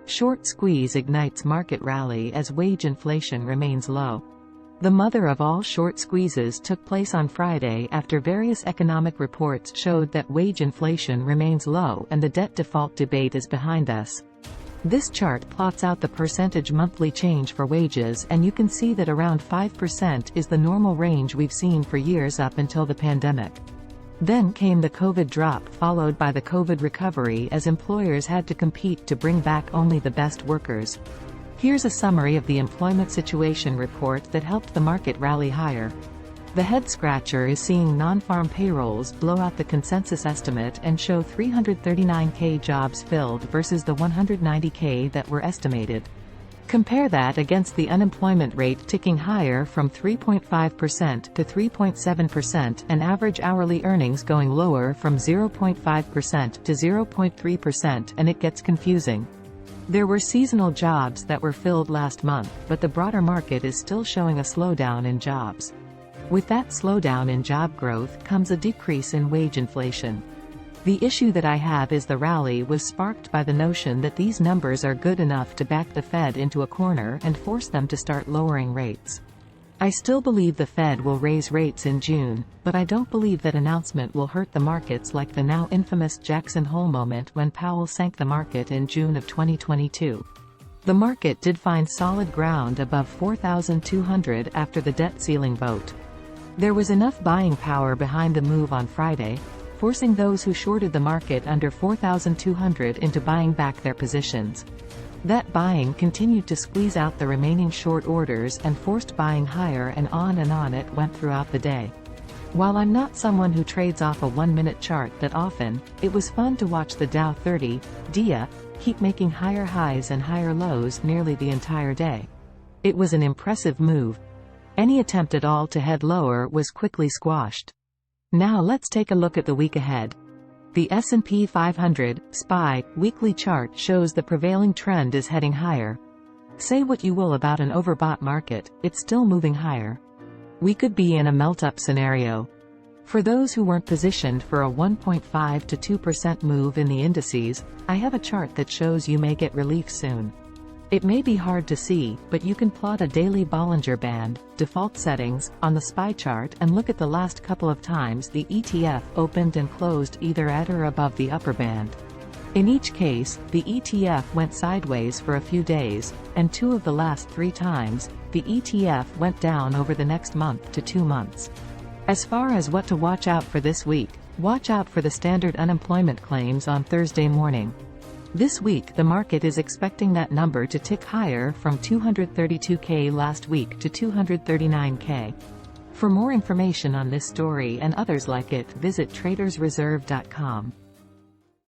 Short squeeze ignites market rally as wage inflation remains low. The mother of all short squeezes took place on Friday after various economic reports showed that wage inflation remains low and the debt default debate is behind us. This chart plots out the percentage monthly change for wages, and you can see that around 5% is the normal range we've seen for years up until the pandemic. Then came the COVID drop, followed by the COVID recovery as employers had to compete to bring back only the best workers. Here's a summary of the employment situation report that helped the market rally higher. The head-scratcher is seeing non-farm payrolls blow out the consensus estimate and show 339,000 jobs filled versus the 190,000 that were estimated. Compare that against the unemployment rate ticking higher from 3.5% to 3.7% and average hourly earnings going lower from 0.5% to 0.3%, and it gets confusing. There were seasonal jobs that were filled last month, but the broader market is still showing a slowdown in jobs. With that slowdown in job growth comes a decrease in wage inflation. The issue that I have is the rally was sparked by the notion that these numbers are good enough to back the Fed into a corner and force them to start lowering rates. I still believe the Fed will raise rates in June, but I don't believe that announcement will hurt the markets like the now infamous Jackson Hole moment when Powell sank the market in June of 2022. The market did find solid ground above 4,200 after the debt ceiling vote. There was enough buying power behind the move on Friday, forcing those who shorted the market under 4,200 into buying back their positions. That buying continued to squeeze out the remaining short orders and forced buying higher, and on it went throughout the day. While I'm not someone who trades off a 1-minute chart that often, it was fun to watch the Dow 30, DIA, keep making higher highs and higher lows nearly the entire day. It was an impressive move. Any attempt at all to head lower was quickly squashed. Now let's take a look at the week ahead. The S&P 500, SPY, weekly chart shows the prevailing trend is heading higher. Say what you will about an overbought market, it's still moving higher. We could be in a melt-up scenario. For those who weren't positioned for a 1.5 to 2% move in the indices, I have a chart that shows you may get relief soon. It may be hard to see, but you can plot a daily Bollinger Band, default settings, on the SPY chart and look at the last couple of times the ETF opened and closed either at or above the upper band. In each case, the ETF went sideways for a few days, and 2 of the last 3 times, the ETF went down over the next month to 2 months. As far as what to watch out for this week, watch out for the standard unemployment claims on Thursday morning. This week the market is expecting that number to tick higher from 232,000 last week to 239,000. For more information on this story and others like it, visit tradersreserve.com.